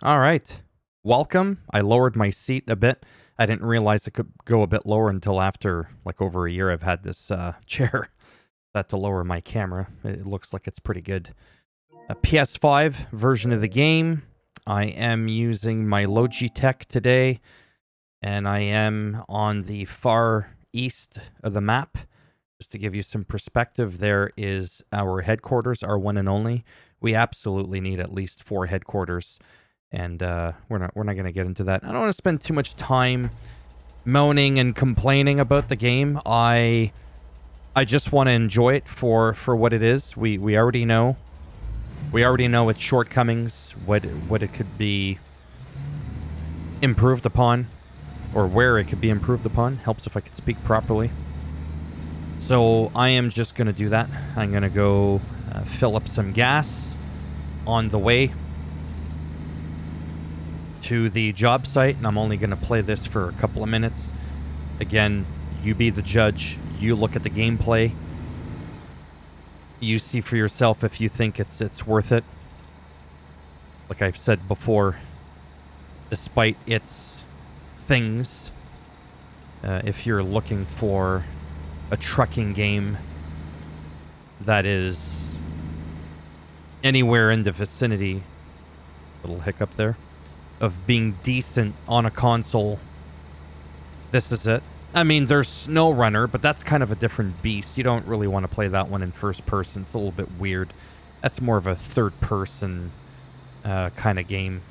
All right. Welcome. I lowered my seat a bit. I didn't realize it could go a bit lower until after like over a year I've had this chair. That to lower my camera. It looks like it's pretty good. A PS5 version of the game. I am using my Logitech today, and I am on the far east of the map. Just to give you some perspective, there is our headquarters, our one and only. We absolutely need at least 4 headquarters, and we're not going to get into that. I don't want to spend too much time moaning and complaining about the game. I just want to enjoy it for what it is. We already know. We already know its shortcomings, what it could be improved upon, or where it could be improved upon. Helps if I could speak properly. So I am just going to do that. I'm going to go fill up some gas on the way to the job site, and I'm only going to play this for a couple of minutes. Again, you be the judge. You look at the gameplay. You see for yourself if you think it's worth it. Like I've said before, despite its things, if you're looking for a trucking game that is anywhere in the vicinity, little hiccup there, of being decent on a console, this is it. I mean, there's Snow Runner, but that's kind of a different beast. You don't really want to play that one in first person. It's a little bit weird. That's more of a third person kind of game.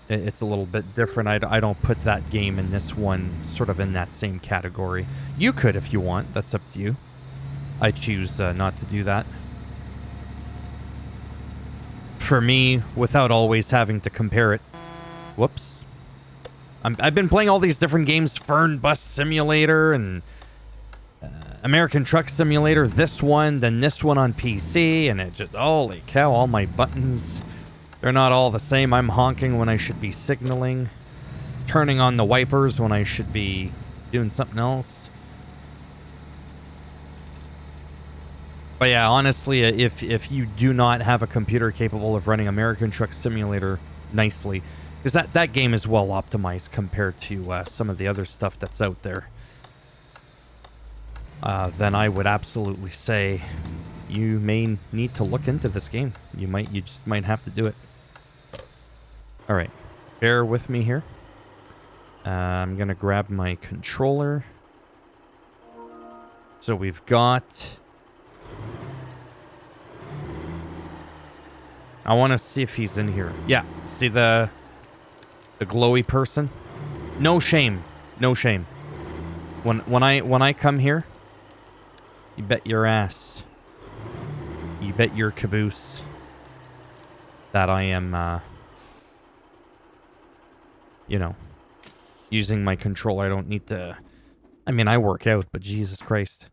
It's a little bit different. I don't put that game and this one sort of in that same category. You could if you want. That's up to you. I choose not to do that. For me, without always having to compare it. Whoops. I've been playing all these different games. Fern Bus Simulator and American Truck Simulator. This one, then this one on PC. And it just, holy cow, all my buttons, they're not all the same. I'm honking when I should be signaling. Turning on the wipers when I should be doing something else. But yeah, honestly, if you do not have a computer capable of running American Truck Simulator nicely, because that game is well optimized compared to some of the other stuff that's out there, then I would absolutely say you may need to look into this game. You just might have to do it. All right, bear with me here. I'm gonna grab my controller. So we've got. I want to see if he's in here. Yeah, see the glowy person? No shame. No shame. When I come here, you bet your ass. You bet your caboose that I am using my controller. I don't need to. I mean, I work out, but Jesus Christ.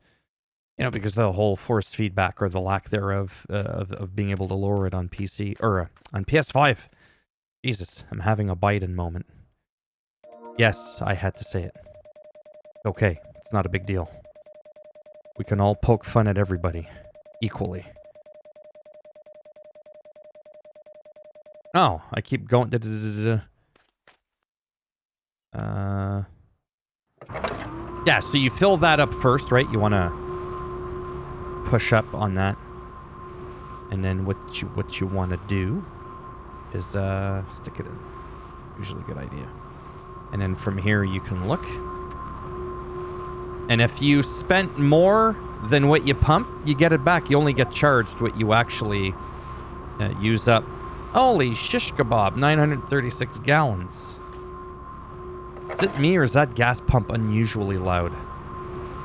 Because the whole force feedback or the lack thereof of being able to lower it on PC or on PS5. Jesus, I'm having a Biden moment. Yes, I had to say it. Okay, it's not a big deal. We can all poke fun at everybody equally. Oh, I keep going. Yeah, so you fill that up first, right? You want to push up on that, and then what you want to do is stick it in. Usually a good idea. And then from here you can look. And if you spent more than what you pumped, you get it back. You only get charged what you actually use up. Holy shish kebab, 936 gallons. Is it me or is that gas pump unusually loud?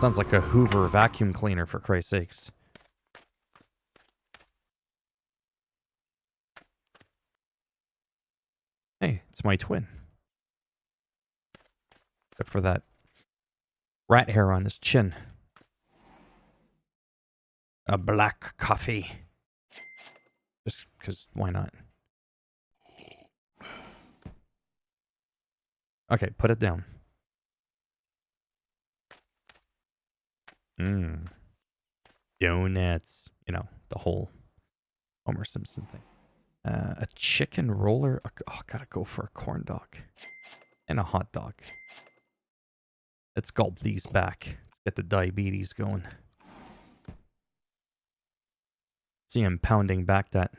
Sounds like a Hoover vacuum cleaner, for Christ's sakes. Hey, it's my twin. Except for that rat hair on his chin. A black coffee. Just because, why not? Okay, put it down. Donuts. The whole Homer Simpson thing. A chicken roller. Oh, gotta go for a corn dog. And a hot dog. Let's gulp these back. Let's get the diabetes going. See him pounding back that...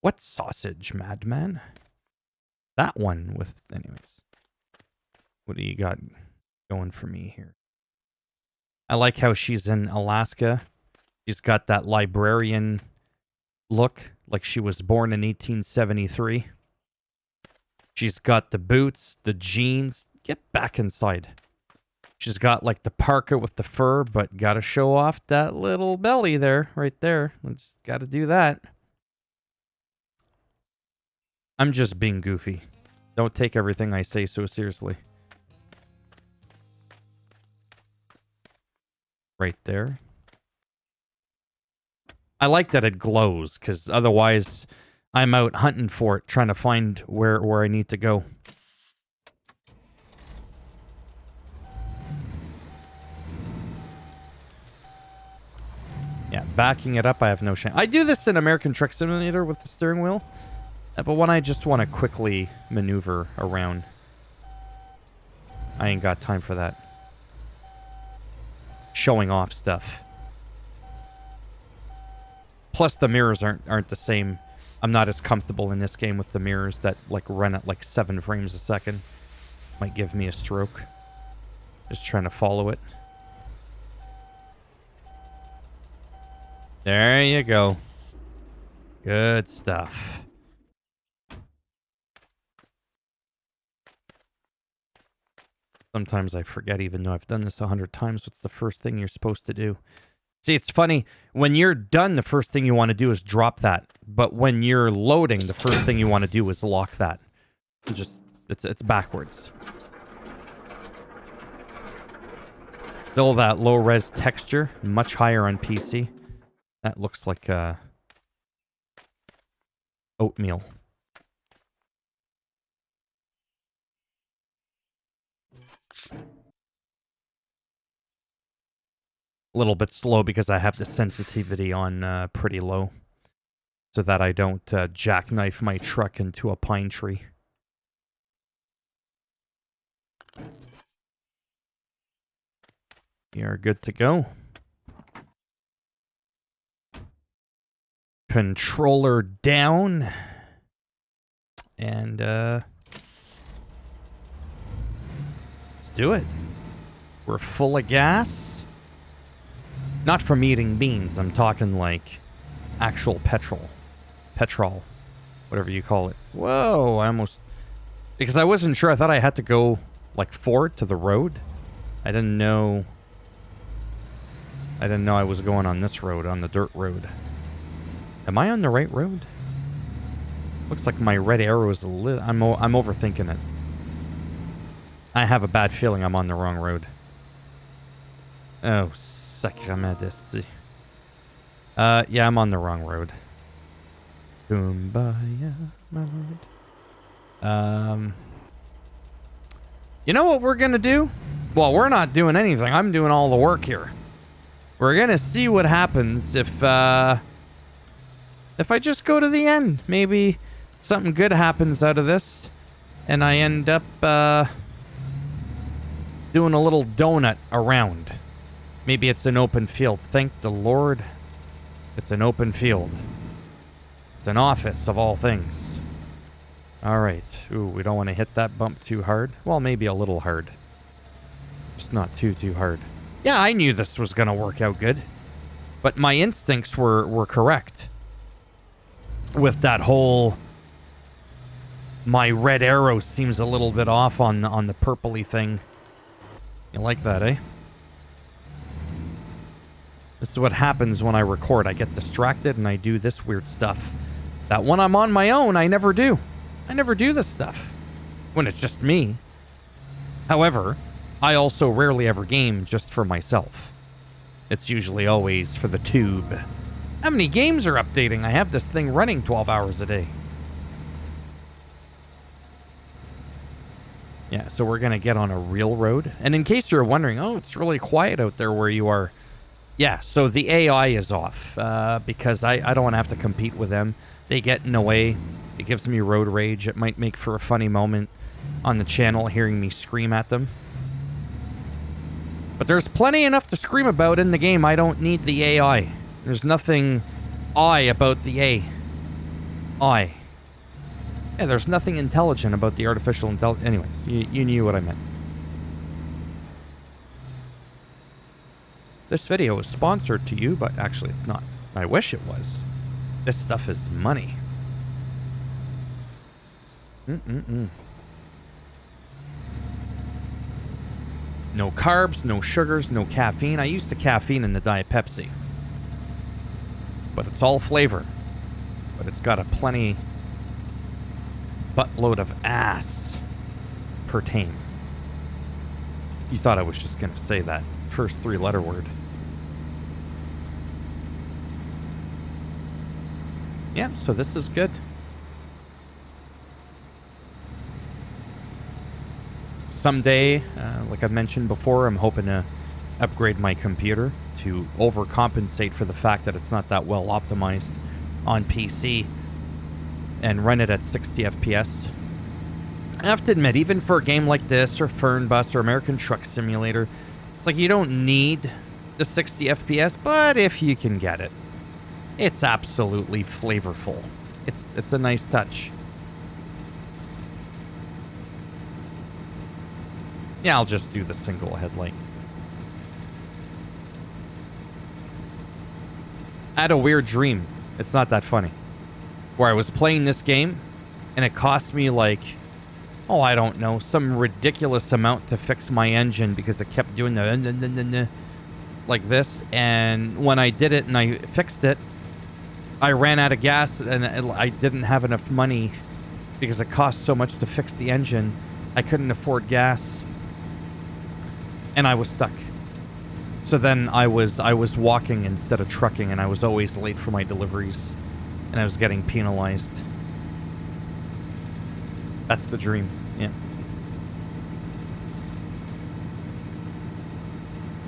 What sausage, madman? That one with... Anyways. What do you got going for me here? I like how she's in Alaska. She's got that librarian look, like she was born in 1873. She's got the boots, the jeans. Get back inside. She's got like the parka with the fur, but gotta show off that little belly there, right there. Just gotta do that. I'm just being goofy. Don't take everything I say so seriously. Right there. I like that it glows, because otherwise I'm out hunting for it, trying to find where I need to go. Yeah, backing it up, I have no shame. I do this in American Truck Simulator with the steering wheel, but when I just want to quickly maneuver around, I ain't got time for that. Showing off stuff. Plus, the mirrors aren't the same. I'm not as comfortable in this game with the mirrors that like run at like 7 frames a second. Might give me a stroke. Just trying to follow it. There you go. Good stuff. Sometimes I forget, even though I've done this 100 times, what's the first thing you're supposed to do? See, it's funny. When you're done, the first thing you want to do is drop that. But when you're loading, the first thing you want to do is lock that. It's backwards. Still that low-res texture, much higher on PC. That looks like oatmeal. A little bit slow because I have the sensitivity on pretty low, so that I don't jackknife my truck into a pine tree. We are good to go. Controller down. And let's do it. We're full of gas. Not from eating beans. I'm talking like actual petrol. Petrol. Whatever you call it. Whoa, I almost... Because I wasn't sure. I thought I had to go like forward to the road. I didn't know I was going on this road, on the dirt road. Am I on the right road? Looks like my red arrow is a little... I'm overthinking it. I have a bad feeling I'm on the wrong road. Oh, sacramedesti. Yeah, I'm on the wrong road. Kumbaya, my lord. You know what we're gonna do? Well, we're not doing anything. I'm doing all the work here. We're gonna see what happens if I just go to the end. Maybe something good happens out of this, and I end up doing a little donut around. Maybe it's an open field. Thank the Lord, it's an open field. It's an office of all things. All right. Ooh, we don't want to hit that bump too hard. Well, maybe a little hard. Just not too hard. Yeah, I knew this was going to work out good. But my instincts were correct. With that whole... My red arrow seems a little bit off on the purpley thing. You like that, eh? This is what happens when I record. I get distracted and I do this weird stuff. That when I'm on my own, I never do. I never do this stuff when it's just me. However, I also rarely ever game just for myself. It's usually always for the tube. How many games are updating? I have this thing running 12 hours a day. Yeah, so we're going to get on a real road. And in case you're wondering, oh, it's really quiet out there where you are. Yeah, so the AI is off because I don't want to have to compete with them. They get in the way. It gives me road rage. It might make for a funny moment on the channel hearing me scream at them. But there's plenty enough to scream about in the game. I don't need the AI. There's nothing I about the AI. Yeah, there's nothing intelligent about the artificial intelligence. Anyways, you knew what I meant. This video is sponsored to you, but actually it's not. I wish it was. This stuff is money. No carbs, no sugars, no caffeine. I used the caffeine in the Diet Pepsi. But it's all flavor. But it's got a plenty buttload of ass per tame. You thought I was just going to say that first three-letter word. Yeah, so this is good. Someday, like I've mentioned before, I'm hoping to upgrade my computer to overcompensate for the fact that it's not that well optimized on PC and run it at 60 FPS. I have to admit, even for a game like this, or Fernbus, or American Truck Simulator, like, you don't need the 60 FPS, but if you can get it, it's absolutely flavorful. It's a nice touch. Yeah, I'll just do the single headlight. I had a weird dream. It's not that funny. Where I was playing this game, and it cost me like, oh, I don't know, some ridiculous amount to fix my engine because it kept doing the like this. And when I did it and I fixed it, I ran out of gas and I didn't have enough money because it cost so much to fix the engine. I couldn't afford gas. And I was stuck. So then I was walking instead of trucking, and I was always late for my deliveries, and I was getting penalized. That's the dream. Yeah.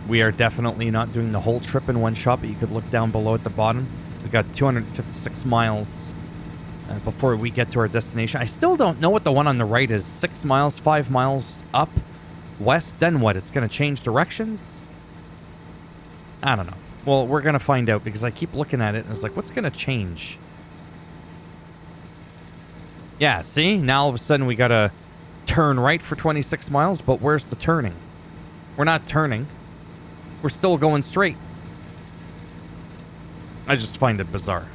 We are definitely not doing the whole trip in one shot, but you could look down below at the bottom. We got 256 miles before we get to our destination. I still don't know what the one on the right is. 6 miles, 5 miles up west. Then what? It's going to change directions? I don't know. Well, we're going to find out because I keep looking at it and it's like, what's going to change? Yeah, see? Now all of a sudden we got to turn right for 26 miles, but where's the turning? We're not turning. We're still going straight. I just find it bizarre.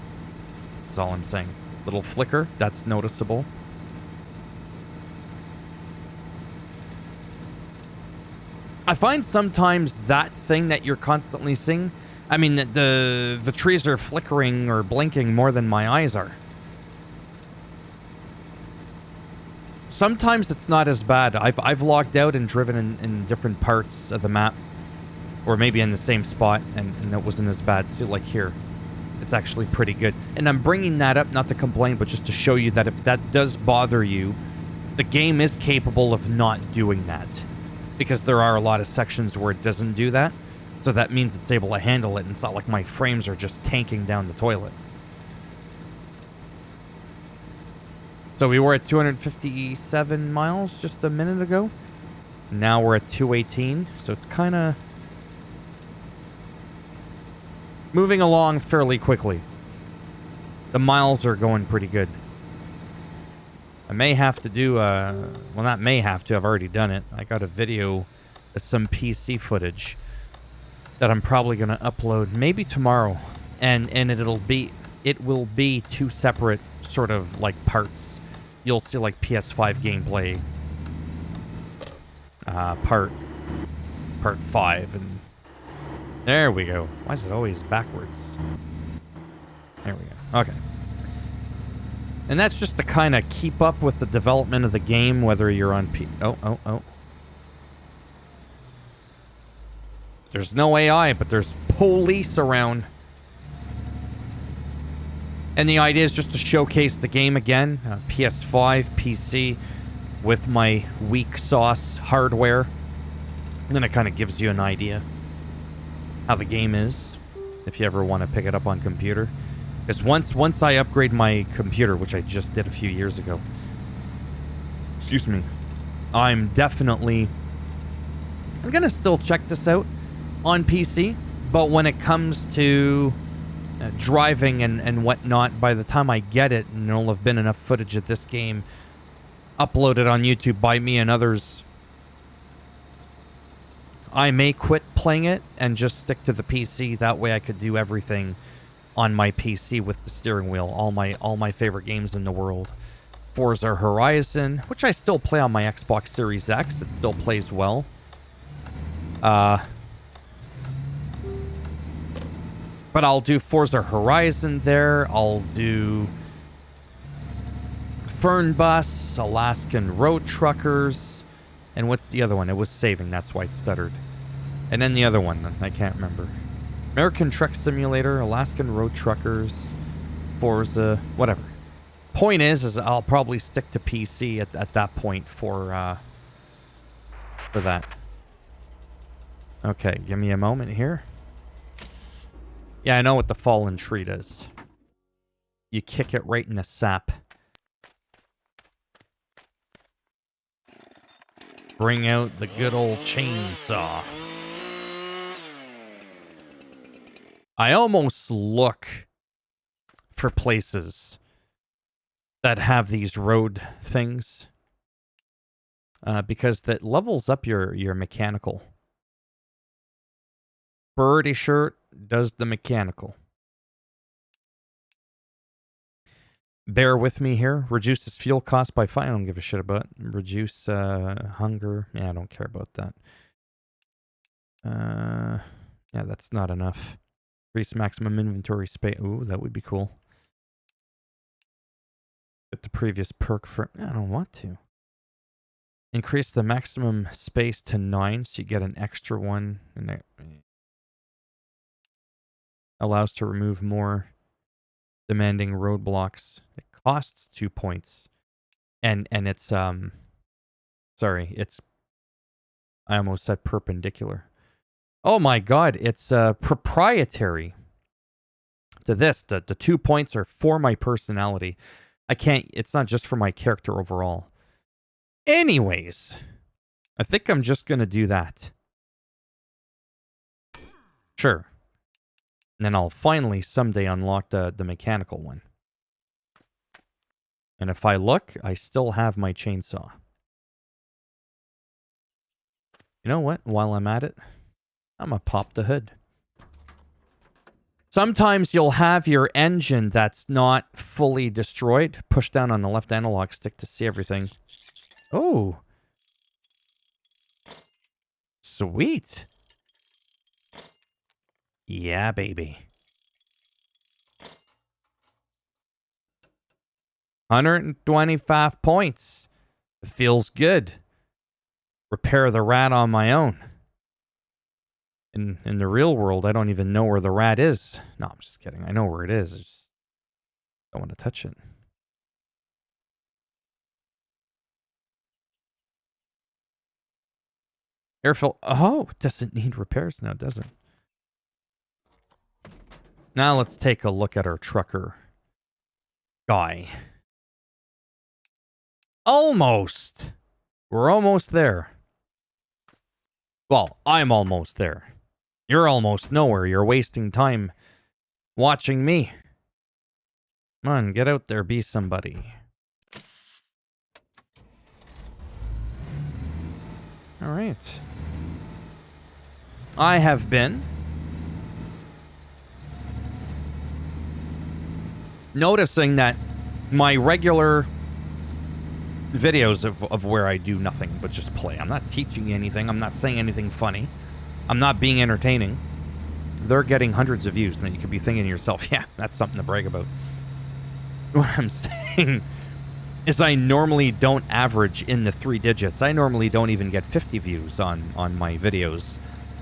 That's all I'm saying. Little flicker, that's noticeable. I find sometimes that thing that you're constantly seeing, I mean, the trees are flickering or blinking more than my eyes are. Sometimes it's not as bad. I've logged out and driven in different parts of the map, or maybe in the same spot, and it wasn't as bad. See, like here, it's actually pretty good. And I'm bringing that up not to complain, but just to show you that if that does bother you, the game is capable of not doing that. Because there are a lot of sections where it doesn't do that. So that means it's able to handle it, and it's not like my frames are just tanking down the toilet. So we were at 257 miles just a minute ago. Now we're at 218, so it's kind of moving along fairly quickly. The miles are going pretty good. I may have to do, well, not may have to, I've already done it. I got a video of some PC footage that I'm probably going to upload maybe tomorrow. And it will be two separate sort of like parts. You'll see like PS5 gameplay, part 5, and there we go. Why is it always backwards? There we go. Okay. And that's just to kind of keep up with the development of the game, whether you're on Oh. There's no AI, but there's police around. And the idea is just to showcase the game again. PS5, PC, with my weak sauce hardware. And then it kind of gives you an idea how the game is, if you ever want to pick it up on computer. Because once I upgrade my computer, which I just did a few years ago, excuse me, I'm gonna still check this out on PC, but when it comes to driving and whatnot, by the time I get it, and there'll have been enough footage of this game uploaded on YouTube by me and others, I may quit playing it and just stick to the PC. That way I could do everything on my PC with the steering wheel. All my favorite games in the world. Forza Horizon, which I still play on my Xbox Series X. It still plays well. But I'll do Forza Horizon there. I'll do Fernbus, Alaskan Road Truckers, and what's the other one? It was saving, that's why it stuttered. And then the other one, I can't remember. American Truck Simulator, Alaskan Road Truckers, Forza, whatever. Point is I'll probably stick to PC at that point for that. Okay, give me a moment here. Yeah, I know what the fallen tree does. You kick it right in the sap. Bring out the good old chainsaw. I almost look for places that have these road things because that levels up your mechanical. Pretty sure it does the mechanical. Bear with me here. Reduces fuel cost by 5. I don't give a shit about. Reduce hunger. Yeah, I don't care about that. Yeah, that's not enough. Increase maximum inventory space. Ooh, that would be cool. Get the previous perk for... I don't want to. Increase the maximum space to 9, so you get an extra one. And it allows to remove more demanding roadblocks. It costs 2 points. And it's... Sorry, it's... I almost said perpendicular. Oh my god, it's proprietary to this. The 2 points are for my personality. I can't... It's not just for my character overall. Anyways, I think I'm just going to do that. Sure. And then I'll finally someday unlock the mechanical one. And if I look, I still have my chainsaw. You know what? While I'm at it, I'm going to pop the hood. Sometimes you'll have your engine that's not fully destroyed. Push down on the left analog stick to see everything. Oh. Sweet. Yeah, baby. 125 points. It feels good. Repair the rat on my own. In the real world, I don't even know where the rat is. No, I'm just kidding. I know where it is. I just don't want to touch it. Airfill. Oh, it doesn't need repairs now, does it? Now let's take a look at our trucker guy. Almost. We're almost there. Well, I'm almost there. You're almost nowhere. You're wasting time watching me. Come on, get out there. Be somebody. All right. I have been noticing that my regular videos of where I do nothing but just play. I'm not teaching you anything. I'm not saying anything funny. I'm not being entertaining. They're getting hundreds of views, and then you could be thinking to yourself, yeah, that's something to brag about. What I'm saying is I normally don't average in the 3 digits. I normally don't even get 50 views on my videos.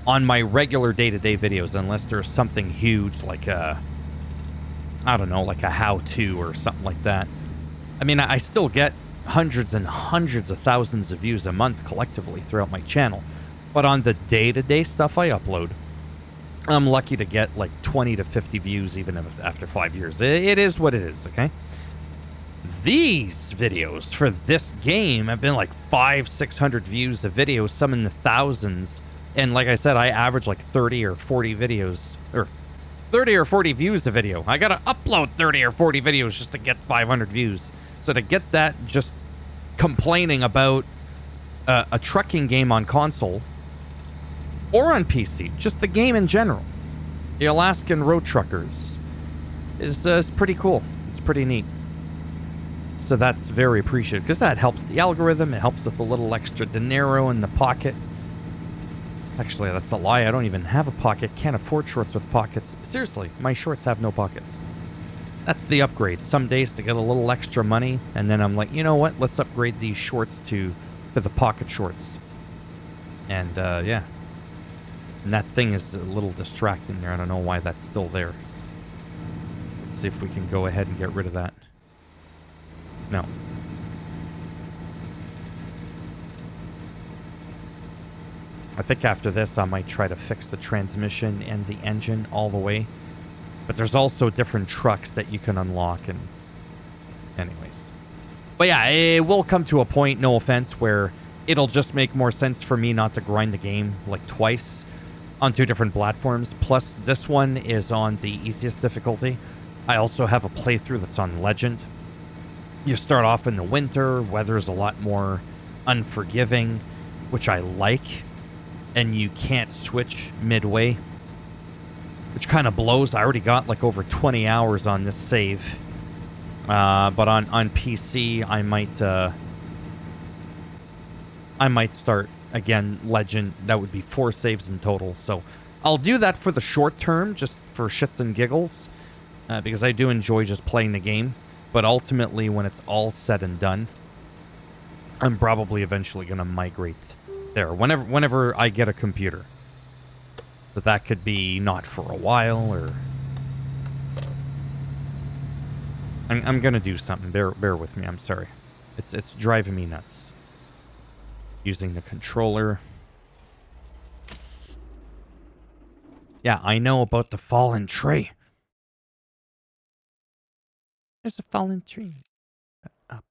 On my regular day-to-day videos, unless there's something huge like a... I don't know, like a how-to or something like that. I mean, I still get hundreds and hundreds of thousands of views a month collectively throughout my channel. But on the day-to-day stuff I upload, I'm lucky to get like 20 to 50 views even after 5 years. It is what it is, okay? These videos for this game have been like 500-600 views a video, some in the thousands. And like I said, I average like 30 or 40 videos, or 30 or 40 views a video. I gotta upload 30 or 40 videos just to get 500 views. So to get that, just complaining about a trucking game on console or on PC, just the game in general, the Alaskan Road Truckers, is pretty cool. It's pretty neat. So that's very appreciated, because that helps the algorithm. It helps with a little extra dinero in the pocket. Actually, that's a lie. I don't even have a pocket. Can't afford shorts with pockets. Seriously, my shorts have no pockets. That's the upgrade. Some days to get a little extra money, and then I'm like, you know what? Let's upgrade these shorts to the pocket shorts. And, yeah. And that thing is a little distracting there. I don't know why that's still there. Let's see if we can go ahead and get rid of that. No. I think after this, I might try to fix the transmission and the engine all the way. But there's also different trucks that you can unlock, and anyways. But yeah, it will come to a point, no offense, where it'll just make more sense for me not to grind the game like twice on 2 different platforms. Plus, this one is on the easiest difficulty. I also have a playthrough that's on Legend. You start off in the winter, weather's a lot more unforgiving, which I like, and you can't switch midway, which kind of blows. I already got like over 20 hours on this save, but on PC, I might start again Legend. That would be 4 saves in total, so I'll do that for the short term, just for shits and giggles, because I do enjoy just playing the game. But ultimately, when it's all said and done, I'm probably eventually going to migrate there whenever I get a computer. But that could be not for a while, or I'm going to do something. Bear with me. I'm sorry. It's driving me nuts. Using the controller. Yeah, I know about the fallen tree. There's a fallen tree. Up.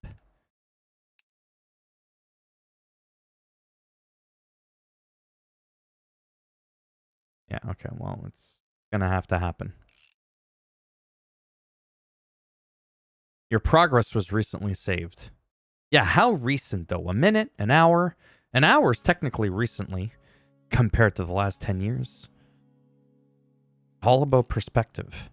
Yeah, okay, well, it's gonna have to happen. Your progress was recently saved. Yeah, how recent, though? A minute? An hour? An hour is technically recently, compared to the last 10 years. All about perspective.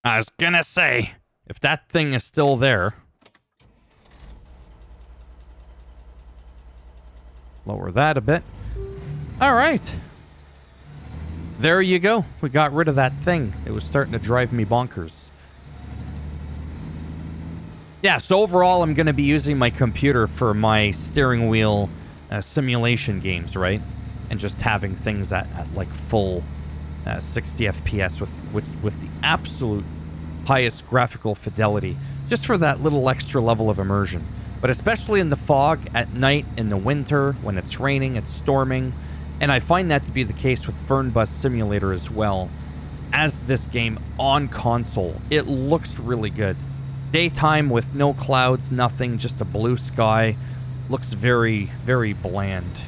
I was gonna say, if that thing is still there... Lower that a bit. Alright. There you go. We got rid of that thing. It was starting to drive me bonkers. Yeah, so overall, I'm going to be using my computer for my steering wheel simulation games, right? And just having things at like full 60 FPS with the absolute highest graphical fidelity, just for that little extra level of immersion. But especially in the fog, at night, in the winter, when it's raining, it's storming. And I find that to be the case with Fernbus Simulator as well. As this game on console, it looks really good. Daytime with no clouds, nothing, just a blue sky. Looks very, very bland.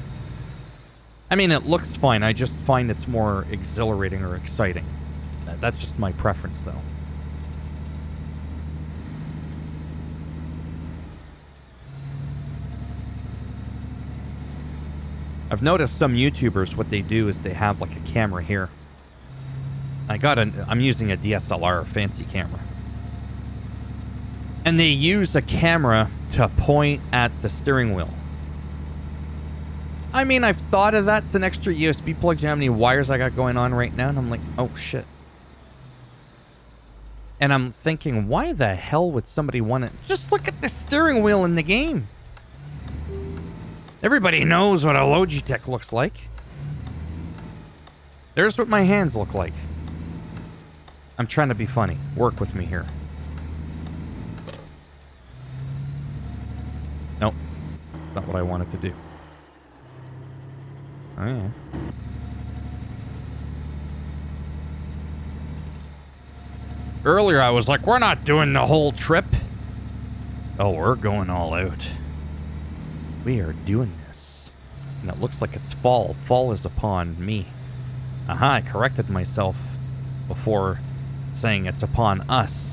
I mean, it looks fine. I just find it's more exhilarating or exciting. That's just my preference, though. I've noticed some YouTubers, what they do is they have like a camera here. I'm using a DSLR, fancy camera. And they use a camera to point at the steering wheel. I mean, I've thought of that. It's an extra USB plug. Do you know how many wires I got going on right now? And I'm like, oh shit. And I'm thinking, why the hell would somebody want to... Just look at the steering wheel in the game. Everybody knows what a Logitech looks like. There's what my hands look like. I'm trying to be funny. Work with me here. Not what I wanted to do. Oh, yeah. Earlier, I was like, we're not doing the whole trip. Oh, we're going all out. We are doing this. And it looks like it's fall. Fall is upon me. Aha, I corrected myself before saying it's upon us.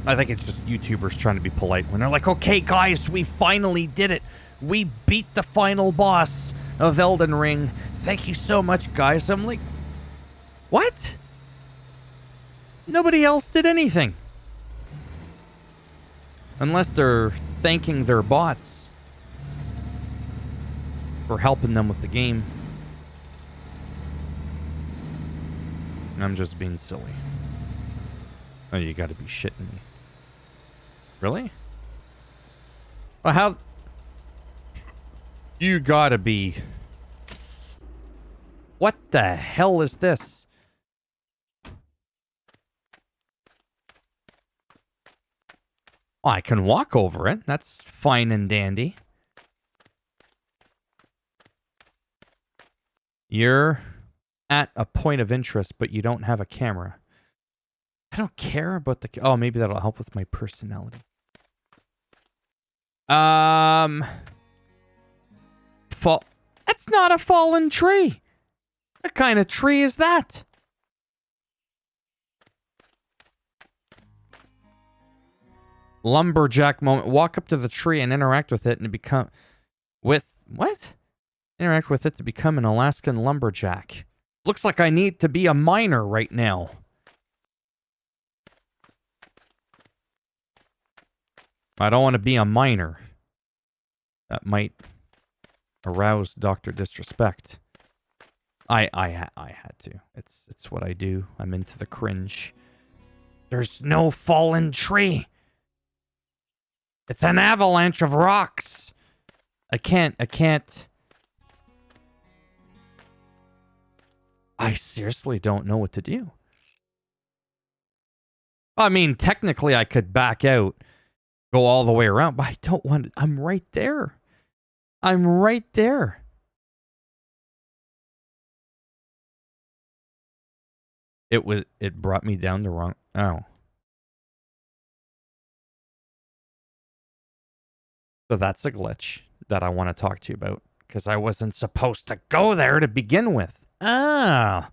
I think it's just YouTubers trying to be polite when they're like, okay, guys, we finally did it. We beat the final boss of Elden Ring. Thank you so much, guys. I'm like, what? Nobody else did anything. Unless they're thanking their bots for helping them with the game. I'm just being silly. Oh, you gotta be shitting me. Really? Well, how... You gotta be... What the hell is this? Oh, I can walk over it. That's fine and dandy. You're at a point of interest, but you don't have a camera. I don't care about the... Oh, maybe that'll help with my personality. That's not a fallen tree. What kind of tree is that? Lumberjack moment. Walk up to the tree and interact with it and become... With... What? Interact with it to become an Alaskan lumberjack. Looks like I need to be a miner right now. I don't want to be a miner. That might arouse Dr. Disrespect. I had to. It's what I do. I'm into the cringe. There's no fallen tree. It's an avalanche of rocks. I can't. I seriously don't know what to do. I mean, technically I could back out, go all the way around, but I don't want to. I'm right there. I'm right there. It brought me down the wrong... Oh. So that's a glitch that I want to talk to you about, because I wasn't supposed to go there to begin with. Ah.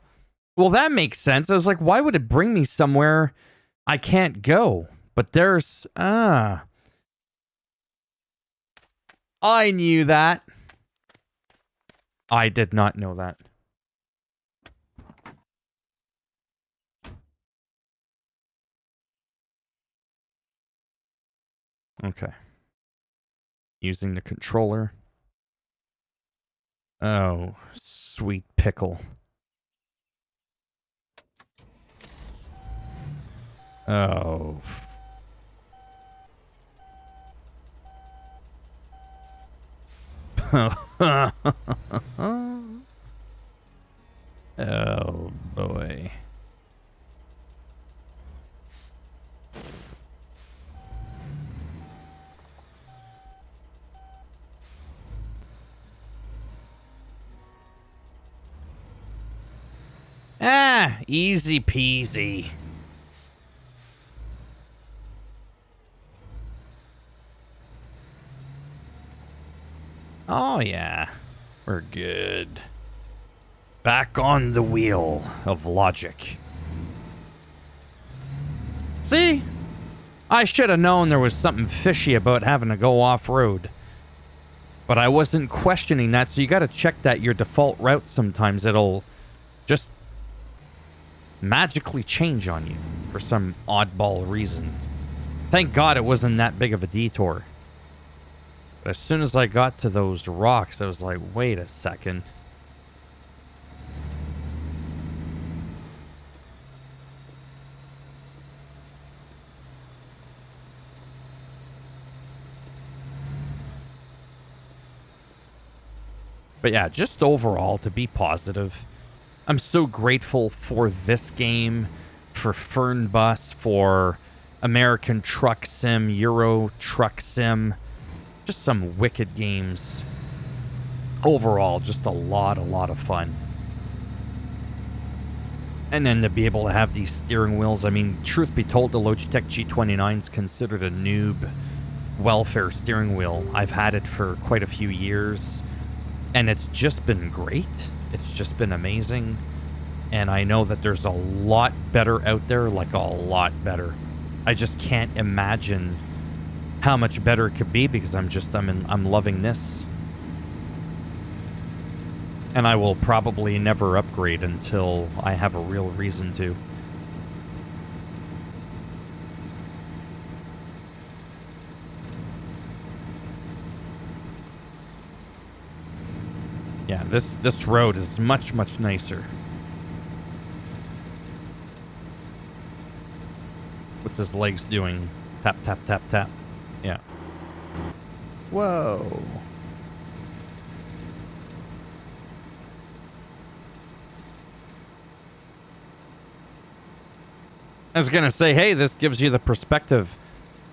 Well, that makes sense. I was like, why would it bring me somewhere I can't go? But there's... Ah. I knew that. I did not know that. Okay. Using the controller. Oh, sweet pickle. Oh. Oh, boy. Ah, easy peasy. Oh, yeah. We're good. Back on the wheel of logic. See? I should have known there was something fishy about having to go off-road. But I wasn't questioning that, so you gotta check that your default route sometimes. It'll just magically change on you for some oddball reason. Thank God it wasn't that big of a detour. But as soon as I got to those rocks, I was like, wait a second. But yeah, just overall, to be positive, I'm so grateful for this game, for Fernbus, for American Truck Sim, Euro Truck Sim, Just some wicked games. Overall, just a lot of fun. And then to be able to have these steering wheels, I mean, truth be told, the Logitech G29 is considered a noob welfare steering wheel. I've had it for quite a few years, and it's just been great. It's just been amazing. And I know that there's a lot better out there, like a lot better. I just can't imagine how much better it could be because I'm loving this. And I will probably never upgrade until I have a real reason to. Yeah, this road is much nicer. What's his legs doing? Tap, tap, tap, tap. Yeah. Whoa. I was gonna say, hey, this gives you the perspective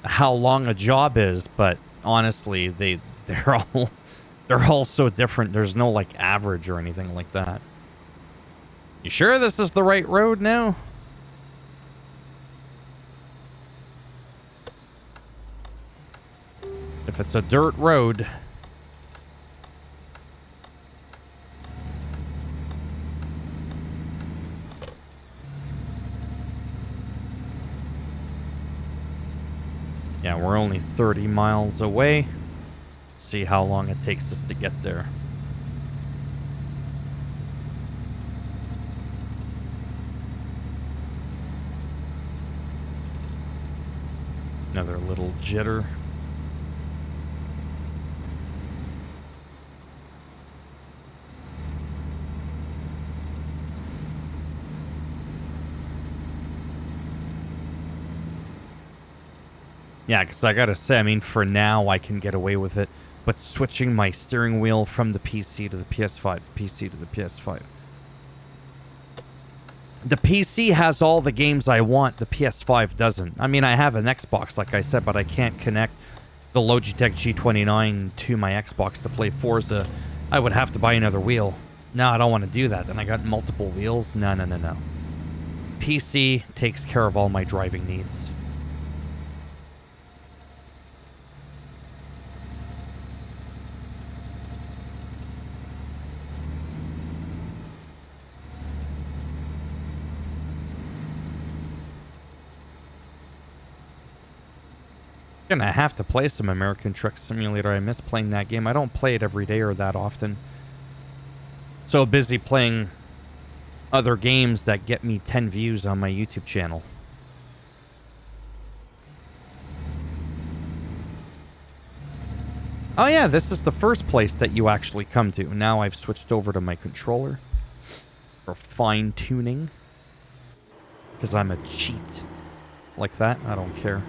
how long a job is, but honestly, they're all so different. There's no like average or anything like that. You sure this is the right road now? If it's a dirt road. Yeah, we're only 30 miles away. Let's see how long it takes us to get there. Another little jitter. Yeah, because I gotta say, I mean, for now, I can get away with it. But switching my steering wheel from the PC to the PS5, PC to the PS5. The PC has all the games I want, the PS5 doesn't. I mean, I have an Xbox, like I said, but I can't connect the Logitech G29 to my Xbox to play Forza. I would have to buy another wheel. No, I don't want to do that. Then I got multiple wheels. No. PC takes care of all my driving needs. Gonna have to play some American Truck Simulator. I miss playing that game. I don't play it every day or that often. So busy playing other games that get me 10 views on my YouTube channel. Oh yeah, this is the first place that you actually come to. Now I've switched over to my controller for fine-tuning. Because I'm a cheat. Like that, I don't care.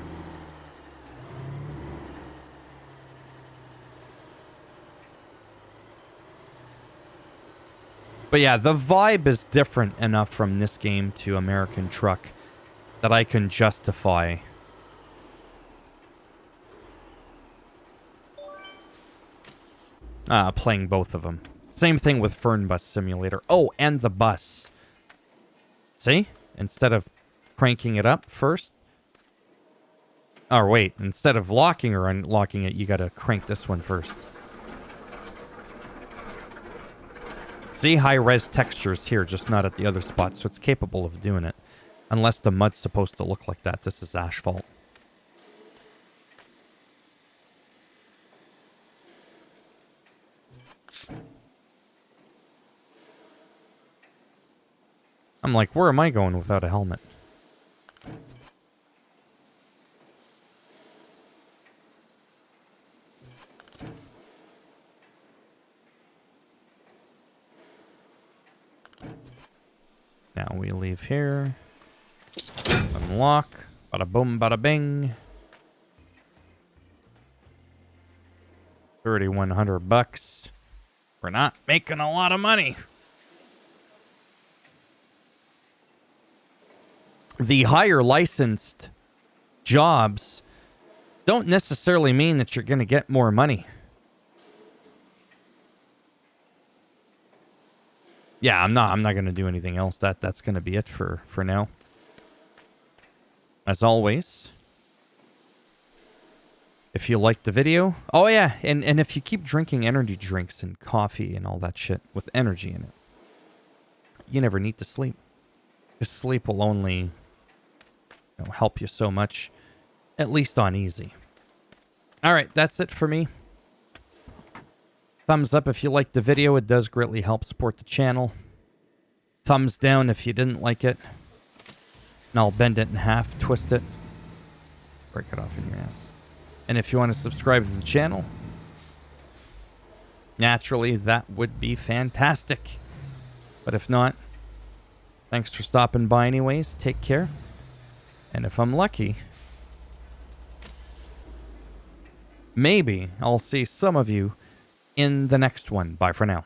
But yeah, the vibe is different enough from this game to American Truck that I can justify playing both of them. Same thing with Fernbus Simulator. Oh, and the bus. See? Instead of cranking it up first. Or wait, instead of locking or unlocking it, you gotta crank this one first. See, high-res textures here, just not at the other spots, so it's capable of doing it. Unless the mud's supposed to look like that. This is asphalt. I'm like, where am I going without a helmet? Now we leave here. Unlock. Bada boom, bada bing. 3,100 bucks. We're not making a lot of money. The higher licensed jobs don't necessarily mean that you're going to get more money. Yeah, I'm not going to do anything else. That's going to be it for now. As always, if you liked the video, oh yeah, and if you keep drinking energy drinks and coffee and all that shit with energy in it, you never need to sleep. Because sleep will only help you so much, at least on easy. All right, that's it for me. Thumbs up if you liked the video. It does greatly help support the channel. Thumbs down if you didn't like it. And I'll bend it in half, twist it, break it off in your ass. And if you want to subscribe to the channel, naturally, that would be fantastic. But if not, thanks for stopping by anyways. Take care. And if I'm lucky, maybe I'll see some of you in the next one. Bye for now.